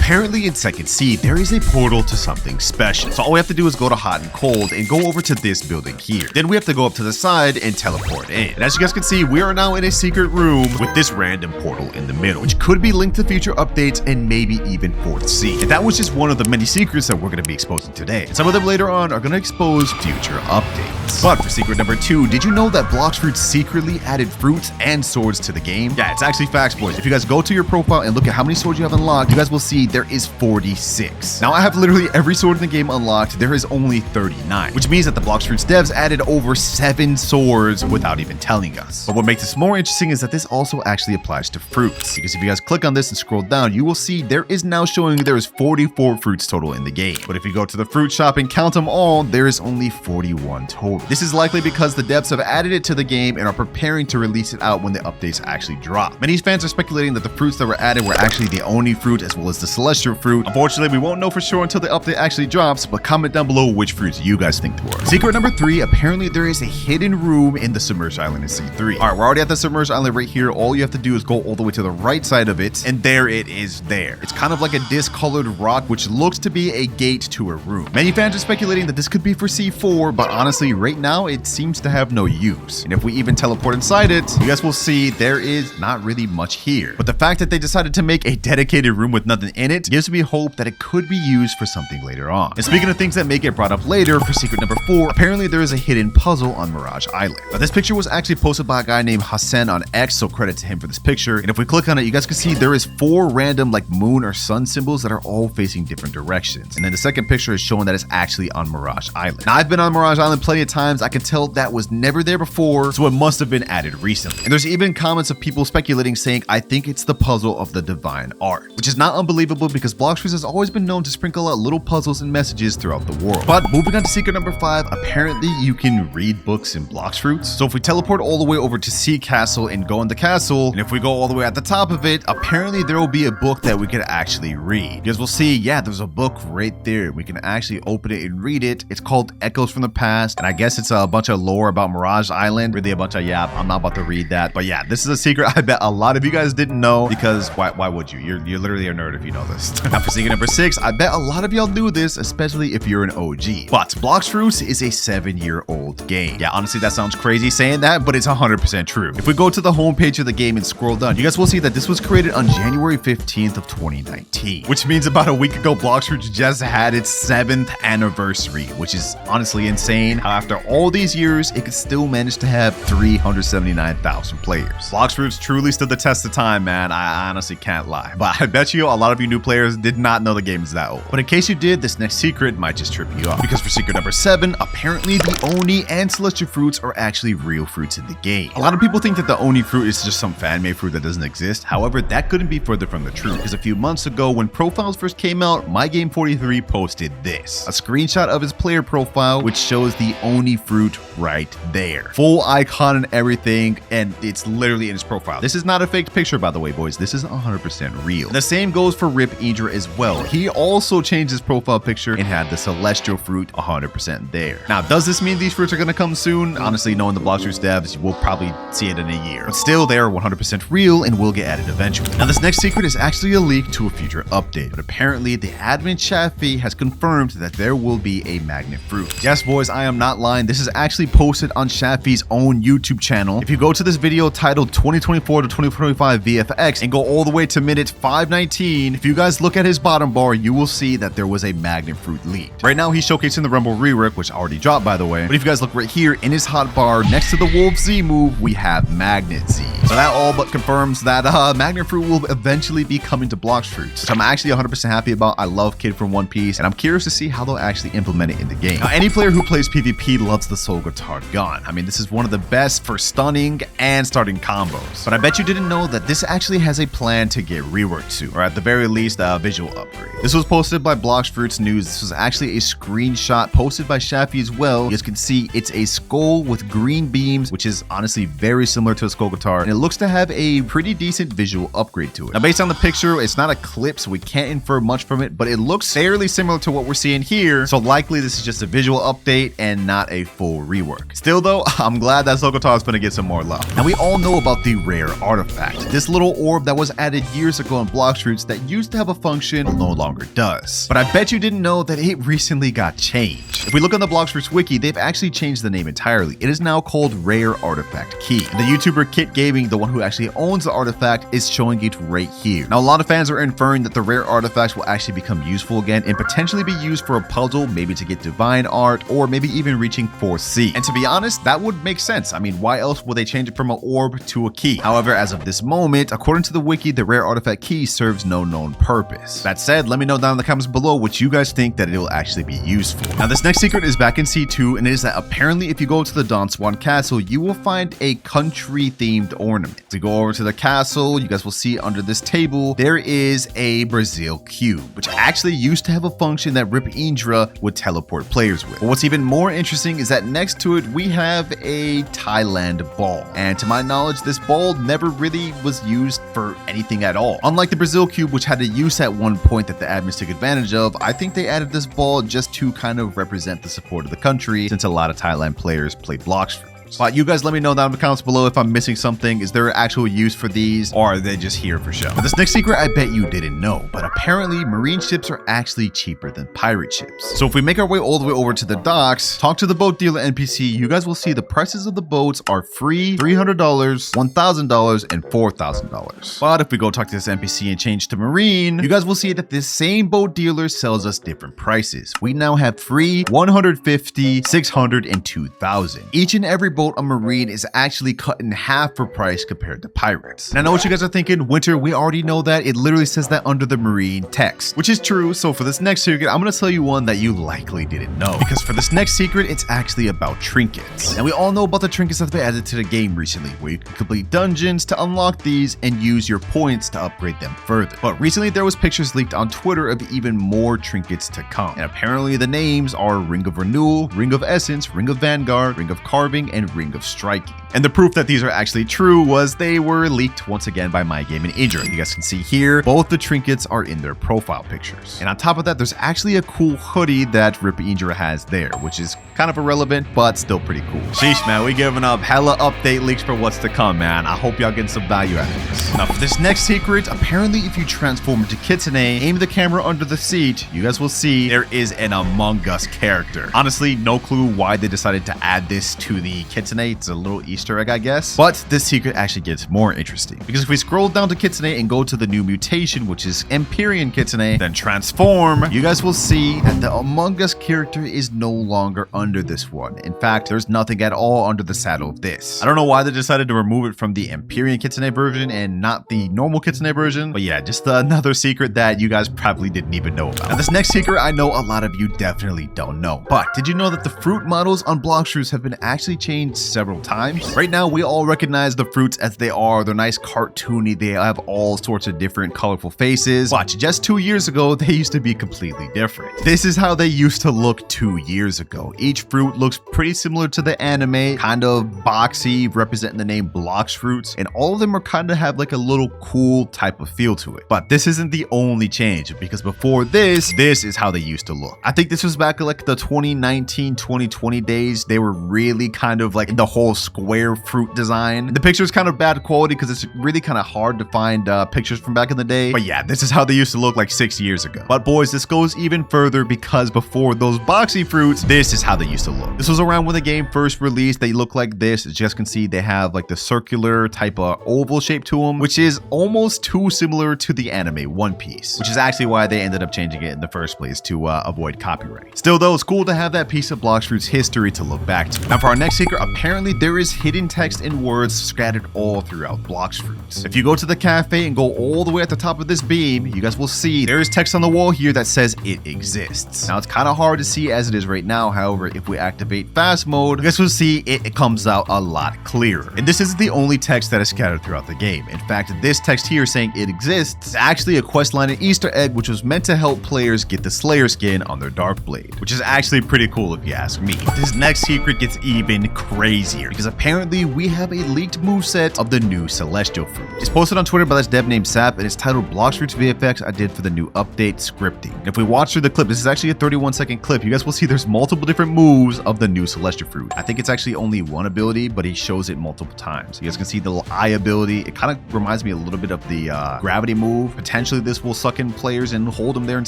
Apparently in Second Sea, there is a portal to something special. So all we have to do is go to hot and cold and go over to this building here. Then we have to go up to the side and teleport in. And as you guys can see, we are now in a secret room with this random portal in the middle, which could be linked to future updates and maybe even Fourth Sea. And that was just one of the many secrets that we're going to be exposing today. And some of them later on are going to expose future updates. But for secret number 2, did you know that Blox Fruits secretly added fruits and swords to the game? Yeah, it's actually facts, boys. If you guys go to your profile and look at how many swords you have unlocked, you guys will see there is 46. Now I have literally every sword in the game unlocked. There is only 39, which means that the Blox Fruits devs added over 7 swords without even telling us. But what makes this more interesting is that this also actually applies to fruits, because if you guys click on this and scroll down, you will see there is now showing there is 44 fruits total in the game. But if you go to the fruit shop and count them all, there is only 41 total. This is likely because the devs have added it to the game and are preparing to release it out when the updates actually drop. Many fans are speculating that the fruits that were added were actually the Oni fruit as well as the celestial fruit. Unfortunately, we won't know for sure until the update actually drops, but comment down below which fruits you guys think they were. Secret number 3, apparently there is a hidden room in the Submerged Island in C3. Alright, we're already at the Submerged Island right here. All you have to do is go all the way to the right side of it, and there it is there. It's kind of like a discolored rock, which looks to be a gate to a room. Many fans are speculating that this could be for C4, but honestly, right now, it seems to have no use. And if we even teleport inside it, you guys will see there is not really much here. But the fact that they decided to make a dedicated room with nothing in it gives me hope that it could be used for something later on. And speaking of things that may get brought up later, for secret number 4, apparently there is a hidden puzzle on Mirage Island. Now this picture was actually posted by a guy named Hassan on X, so credit to him for this picture. And if we click on it, you guys can see there is 4 random like moon or sun symbols that are all facing different directions. And then the second picture is showing that it's actually on Mirage Island. Now I've been on Mirage Island plenty of times. I can tell that was never there before, so it must have been added recently. And there's even comments of people speculating saying, I think it's the puzzle of the divine art, which is not unbelievable because Blox Fruits has always been known to sprinkle out little puzzles and messages throughout the world. But moving on to secret number 5, apparently you can read books in Blox Fruits. So if we teleport all the way over to Sea Castle and go in the castle, and if we go all the way at the top of it, apparently there will be a book that we can actually read. Because we'll see, yeah, there's a book right there. We can actually open it and read it. It's called Echoes from the Past, and I guess it's a bunch of lore about Mirage Island. Really a bunch of yap. I'm not about to read that, but yeah, this is a secret I bet a lot of you guys didn't know, because why would you? You're literally a nerd if you know this. Now for secret number 6, I bet a lot of y'all knew this, especially if you're an OG. But Blox Fruits is a 7-year-old game. Yeah, honestly, that sounds crazy saying that, but it's 100% true. If we go to the homepage of the game and scroll down, you guys will see that this was created on January 15th of 2019, which means about a week ago, Blox Fruits just had its 7th anniversary, which is honestly insane. How after all these years, it could still manage to have 379,000 players. Blox Fruits truly stood the test of time, man. I honestly can't lie. But I bet you a lot of you new players did not know the game is that old. But in case you did, this next secret might just trip you up. Because for secret number 7, apparently the Oni and celestial fruits are actually real fruits in the game. A lot of people think that the Oni fruit is just some fan-made fruit that doesn't exist. However, that couldn't be further from the truth. Because a few months ago, when profiles first came out, MyGame43 posted this. A screenshot of his player profile, which shows the Oni fruit right there. Full icon and everything, and it's literally in his profile. This is not a fake picture, by the way, boys. This is 100% real. The same goes for Rip Idra as well. He also changed his profile picture and had the celestial fruit 100% there. Now, does this mean these fruits are going to come soon? Honestly, knowing the Blox Fruits devs, we'll probably see it in a year. But still, they are 100% real and will get added eventually. Now, this next secret is actually a leak to a future update, but apparently the admin Shafi has confirmed that there will be a magnet fruit. Yes, boys, I am not lying. This is actually posted on Shafi's own YouTube channel. If you go to this video titled 2024 to 2025 VFX and go all the way to minute 519, if you guys look at his bottom bar, you will see that there was a magnet fruit leaked. Right now, he's showcasing the Rumble rework, which already dropped, by the way. But if you guys look right here in his hotbar, next to the Wolf Z move, we have Magnet Z. So that all but confirms that magnet fruit will eventually be coming to Blox Fruits, which I'm actually 100% happy about. I love Kid from One Piece, and I'm curious to see how they'll actually implement it in the game. Now, any player who plays PvP loves the Soul Guitar gun. I mean, this is one of the best for stunning and starting combos. But I bet you didn't know that this actually has a plan to get reworked soon, or at the very least, a visual upgrade. This was posted by Blox Fruits News. This was actually a screenshot posted by Shafi as well. You guys can see it's a skull with green beams, which is honestly very similar to a Skull Guitar, and it looks to have a pretty decent visual upgrade to it. Now, based on the picture, it's not a clip, so we can't infer much from it, but it looks fairly similar to what we're seeing here, so likely this is just a visual update and not a full rework. Still though, I'm glad that Sokotar is gonna get some more love. Now we all know about the rare artifact, this little orb that was added years ago in Blox Fruits that used to have a function but no longer does. But I bet you didn't know that it recently got changed. If we look on the Blox Fruits wiki, they've actually changed the name entirely. It is now called Rare Artifact Key. And the YouTuber Kit Gaming, the one who actually owns the artifact, is showing it right here. Now a lot of fans are inferring that the rare artifacts will actually become useful again and potentially be used for a puzzle, maybe to get divine art, or maybe even reaching 4C. And to be honest, that would make sense. I mean, why else would they change it from an orb to a key? However, as of this moment, according to the wiki, the rare artifact key serves no known purpose. That said, let me know down in the comments below what you guys think that it will actually be useful. Now this next secret is back in C2, and it is that apparently if you go to the Swan castle, you will find a country themed ornament. To go over to the castle, you guys will see under this table, there is a Brazil cube, which actually used to have a function that Rip Indra would teleport players with. But what's even more interesting is that next to it, we have a Thailand ball. And to my knowledge, this ball never really was used for anything at all. Unlike the Brazil cube, which had a use at one point that the admins took advantage of, I think they added this ball just to kind of represent the support of the country, since a lot of Thailand players play Blox Fruits. But you guys let me know down in the comments below if I'm missing something. Is there actual use for these, or are they just here for show? But this next secret I bet you didn't know, but apparently marine ships are actually cheaper than pirate ships. So if we make our way all the way over to the docks, talk to the boat dealer NPC, you guys will see the prices of the boats are free, $300, $1,000, and $4,000. But if we go talk to this NPC and change to marine, you guys will see that this same boat dealer sells us different prices. We now have free, $150, $600, and $2,000. Each and every boat on marine is actually cut in half for price compared to pirates. And I know what you guys are thinking, Winter, we already know that. It literally says that under the marine text, which is true. So for this next secret, I'm going to tell you one that you likely didn't know, because for this next secret, it's actually about trinkets. And we all know about the trinkets that have been added to the game recently, where you can complete dungeons to unlock these and use your points to upgrade them further. But recently there was pictures leaked on Twitter of even more trinkets to come. And apparently the names are Ring of Renewal, Ring of Essence, Ring of Vanguard, Ring of Carving, and Ring of Striking. And the proof that these are actually true was they were leaked once again by My Game and Indra. You guys can see here, both the trinkets are in their profile pictures. And on top of that, there's actually a cool hoodie that Rip Indra has there, which is kind of irrelevant, but still pretty cool. Sheesh, man, we giving up hella update leaks for what's to come, man. I hope y'all getting some value out of this. Now, for this next secret, apparently if you transform into Kitsune, aim the camera under the seat, you guys will see there is an Among Us character. Honestly, no clue why they decided to add this to the Kitsune. It's a little Easter egg, I guess. But this secret actually gets more interesting, because if we scroll down to Kitsune and go to the new mutation, which is Empyrean Kitsune, then transform, you guys will see that the Among Us character is no longer under this one. In fact, there's nothing at all under the saddle of this. I don't know why they decided to remove it from the Empyrean Kitsune version and not the normal Kitsune version, but yeah, just another secret that you guys probably didn't even know about. Now, this next secret I know a lot of you definitely don't know, but did you know that the fruit models on Blox Fruits have been actually changed several times? Right now, we all recognize the fruits as they are. They're nice, cartoony. They have all sorts of different colorful faces. Watch, just 2 years ago, they used to be completely different. This is how they used to look 2 years ago. Each fruit looks pretty similar to the anime, kind of boxy, representing the name Blox Fruits, and all of them are kind of have like a little cool type of feel to it. But this isn't the only change, because before this is how they used to look. I think this was back in like the 2019-2020 days. They were really kind of like the whole square fruit design. The picture is kind of bad quality because it's really kind of hard to find pictures from back in the day. But yeah, this is how they used to look like 6 years ago. But boys, this goes even further, because before those boxy fruits, this is how they used to look. This was around when the game first released. They look like this. As you guys can see, they have like the circular type of oval shape to them, which is almost too similar to the anime One Piece, which is actually why they ended up changing it in the first place, to avoid copyright. Still though, it's cool to have that piece of Blox Fruits history to look back to. Now for our next secret, apparently there is hidden text and words scattered all throughout Blox Fruits. If you go to the cafe and go all the way at the top of this beam, you guys will see there is text on the wall here that says it exists. Now it's kind of hard to see as it is right now. However, if we activate fast mode, you guys will see it comes out a lot clearer. And this isn't the only text that is scattered throughout the game. In fact, this text here saying it exists is actually a questline and Easter egg, which was meant to help players get the Slayer skin on their Dark Blade, which is actually pretty cool if you ask me. This next secret gets even crazier. crazier because apparently we have a leaked moveset of the new Celestial Fruit. It's posted on Twitter by this dev named Sap, and it's titled Blox Fruits VFX I did for the new update scripting. And if we watch through the clip, this is actually a 31-second clip, you guys will see there's multiple different moves of the new Celestial Fruit. I think it's actually only one ability, but he shows it multiple times. You guys can see the little eye ability. It kind of reminds me a little bit of the gravity move. Potentially this will suck in players and hold them there and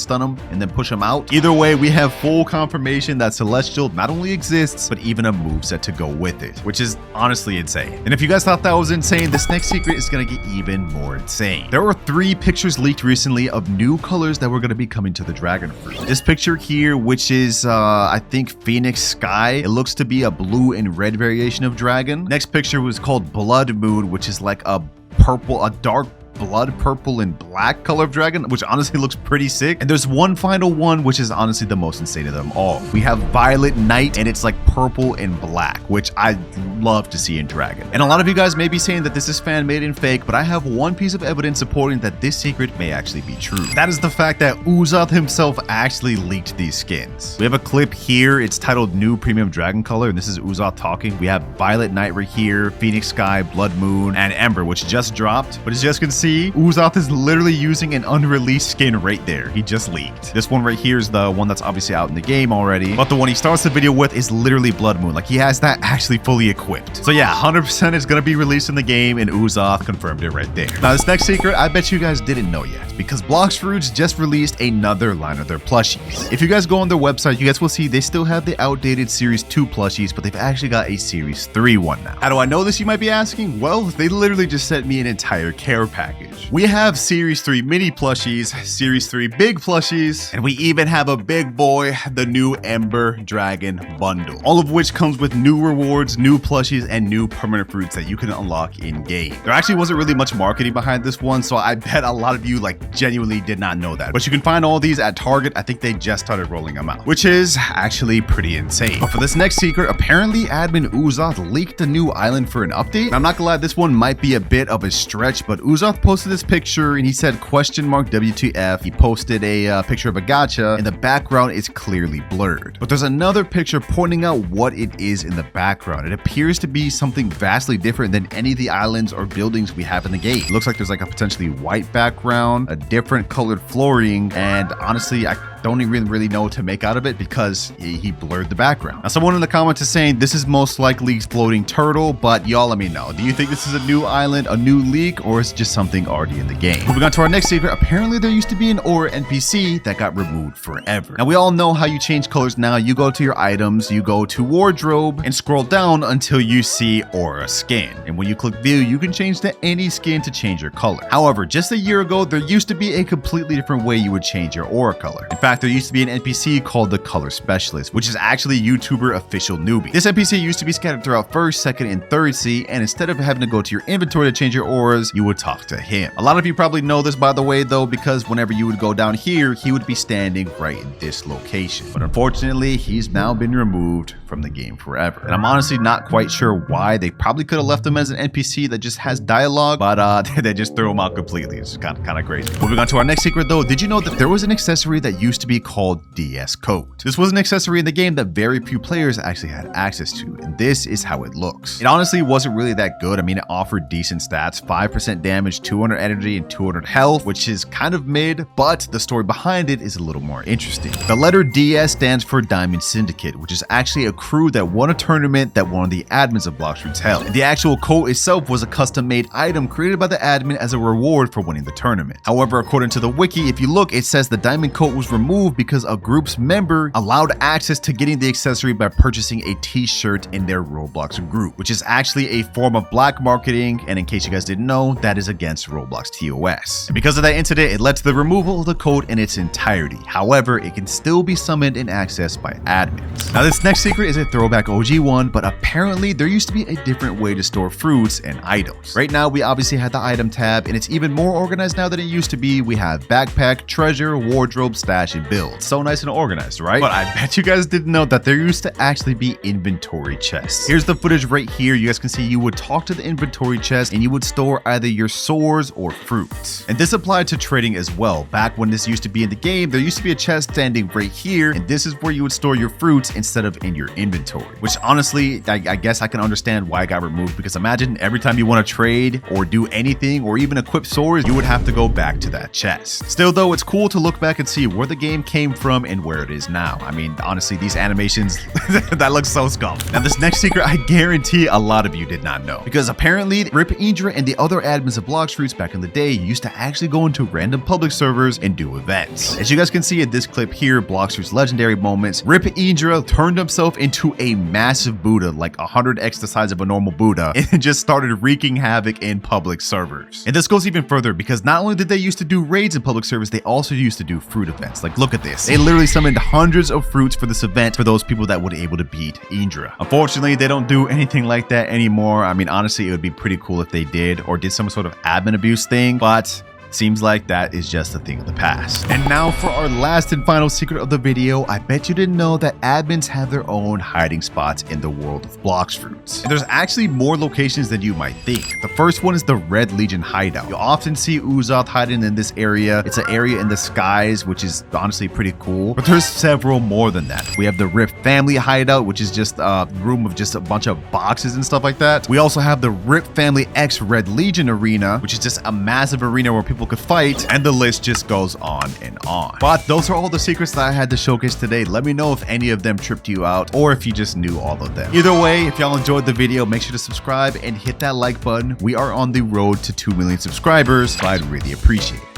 stun them and then push them out. Either way, we have full confirmation that Celestial not only exists, but even a moveset to go with it, which is honestly insane. And if you guys thought that was insane, this next secret is going to get even more insane. There were 3 pictures leaked recently of new colors that were going to be coming to the dragon fruit. This picture here, which is I think Phoenix Sky, it looks to be a blue and red variation of dragon. Next picture was called Blood Moon, which is like a dark blood purple and black color of dragon, which honestly looks pretty sick. And there's one final one, which is honestly the most insane of them all. We have Violet Night, and it's like purple and black, which I love to see in dragon. And a lot of you guys may be saying that this is fan made and fake, but I have one piece of evidence supporting that this secret may actually be true. That is the fact that Uzoth himself actually leaked these skins. We have a clip here. It's titled New Premium Dragon Color, and this is Uzoth talking. We have Violet Night right here, Phoenix Sky, Blood Moon, and Ember, which just dropped. But as you guys can see, Uzoth is literally using an unreleased skin right there. He just leaked. This one right here is the one that's obviously out in the game already, but the one he starts the video with is literally Blood Moon. Like, he has that actually fully equipped. So yeah, 100% is going to be released in the game, and Uzoth confirmed it right there. Now this next secret, I bet you guys didn't know yet, because Blox Fruits just released another line of their plushies. If you guys go on their website, you guys will see they still have the outdated Series 2 plushies, but they've actually got a Series 3 one now. How do I know this, you might be asking? Well, they literally just sent me an entire care package. We have Series 3 mini plushies, Series 3 big plushies, and we even have a big boy, the new Ember Dragon bundle, all of which comes with new rewards, new plushies, and new permanent fruits that you can unlock in game. There actually wasn't really much marketing behind this one, so I bet a lot of you like genuinely did not know that. But you can find all these at Target. I think they just started rolling them out, which is actually pretty insane. But for this next secret, apparently admin Uzoth leaked a new island for an update. And I'm not gonna lie, this one might be a bit of a stretch, but Uzoth posted this picture and he said WTF. He posted a picture of a gacha, and the background is clearly blurred. But there's another picture pointing out what it is in the background. It appears to be something vastly different than any of the islands or buildings we have in the game. It looks like there's like a potentially white background, a different colored flooring, and honestly, I don't even really know what to make out of it because he blurred the background. Now, someone in the comments is saying this is most likely floating turtle, but y'all let me know. Do you think this is a new island, a new leak, or is it just something already in the game? Moving on to our next secret, apparently there used to be an aura NPC that got removed forever. Now, we all know how you change colors now. You go to your items, you go to wardrobe, and scroll down until you see aura skin. And when you click view, you can change to any skin to change your color. However, just a year ago, there used to be a completely different way you would change your aura color. In fact, there used to be an NPC called the Color Specialist, which is actually YouTuber official newbie. This NPC used to be scattered throughout 1st, 2nd, and 3rd sea, and instead of having to go to your inventory to change your auras, you would talk to him. A lot of you probably know this, by the way, though, because whenever you would go down here, he would be standing right in this location. But unfortunately, he's now been removed from the game forever. And I'm honestly not quite sure why. They probably could have left him as an NPC that just has dialogue, but they just threw him out completely. It's kind of crazy. Moving on to our next secret, though, did you know that there was an accessory that used to be called DS Coat? This was an accessory in the game that very few players actually had access to, and this is how it looks. It honestly wasn't really that good. I mean, it offered decent stats, 5% damage, 200 energy, and 200 health, which is kind of mid, but the story behind it is a little more interesting. The letter DS stands for Diamond Syndicate, which is actually a crew that won a tournament that one of the admins of Blox Fruits held. And the actual coat itself was a custom-made item created by the admin as a reward for winning the tournament. However, according to the wiki, if you look, it says the diamond coat was removed because a group's member allowed access to getting the accessory by purchasing a t-shirt in their Roblox group, which is actually a form of black marketing, and in case you guys didn't know, that is against Roblox TOS. And because of that incident, it led to the removal of the code in its entirety. However, it can still be summoned and accessed by admins. Now, this next secret is a throwback OG one, but apparently there used to be a different way to store fruits and items. Right now, we obviously had the item tab, and it's even more organized now than it used to be. We have backpack, treasure, wardrobe, stashes, matching builds. So nice and organized, right? But I bet you guys didn't know that there used to actually be inventory chests. Here's the footage right here. You guys can see you would talk to the inventory chest and you would store either your swords or fruits. And this applied to trading as well. Back when this used to be in the game, there used to be a chest standing right here, and this is where you would store your fruits instead of in your inventory. Which honestly, I guess I can understand why it got removed, because imagine every time you want to trade or do anything or even equip swords, you would have to go back to that chest. Still though, it's cool to look back and see where the game came from and where it is now. I mean, honestly, these animations, that looks so scum. Now this next secret, I guarantee a lot of you did not know, because apparently Rip Indra and the other admins of Blox Fruits back in the day used to actually go into random public servers and do events. As you guys can see in this clip here, Blox Fruits legendary moments, Rip Indra turned himself into a massive Buddha, like 100x the size of a normal Buddha, and just started wreaking havoc in public servers. And this goes even further, because not only did they used to do raids in public servers, they also used to do fruit events. Like, look at this. They literally summoned hundreds of fruits for this event for those people that would be able to beat Indra. Unfortunately, they don't do anything like that anymore. I mean, honestly, it would be pretty cool if they did, or did some sort of admin abuse thing, but seems like that is just a thing of the past. And now for our last and final secret of the video, I bet you didn't know that admins have their own hiding spots in the world of Blox Fruits. And there's actually more locations than you might think. The first one is the Red Legion hideout. You'll often see Uzoth hiding in this area. It's an area in the skies, which is honestly pretty cool. But there's several more than that. We have the Rip family hideout, which is just a room of just a bunch of boxes and stuff like that. We also have the Rip family X Red Legion arena, which is just a massive arena where people could fight, and the list just goes on and on. But those are all the secrets that I had to showcase today. Let me know if any of them tripped you out, or if you just knew all of them. Either way, if y'all enjoyed the video, make sure to subscribe and hit that like button. We are on the road to 2 million subscribers, so I'd really appreciate it.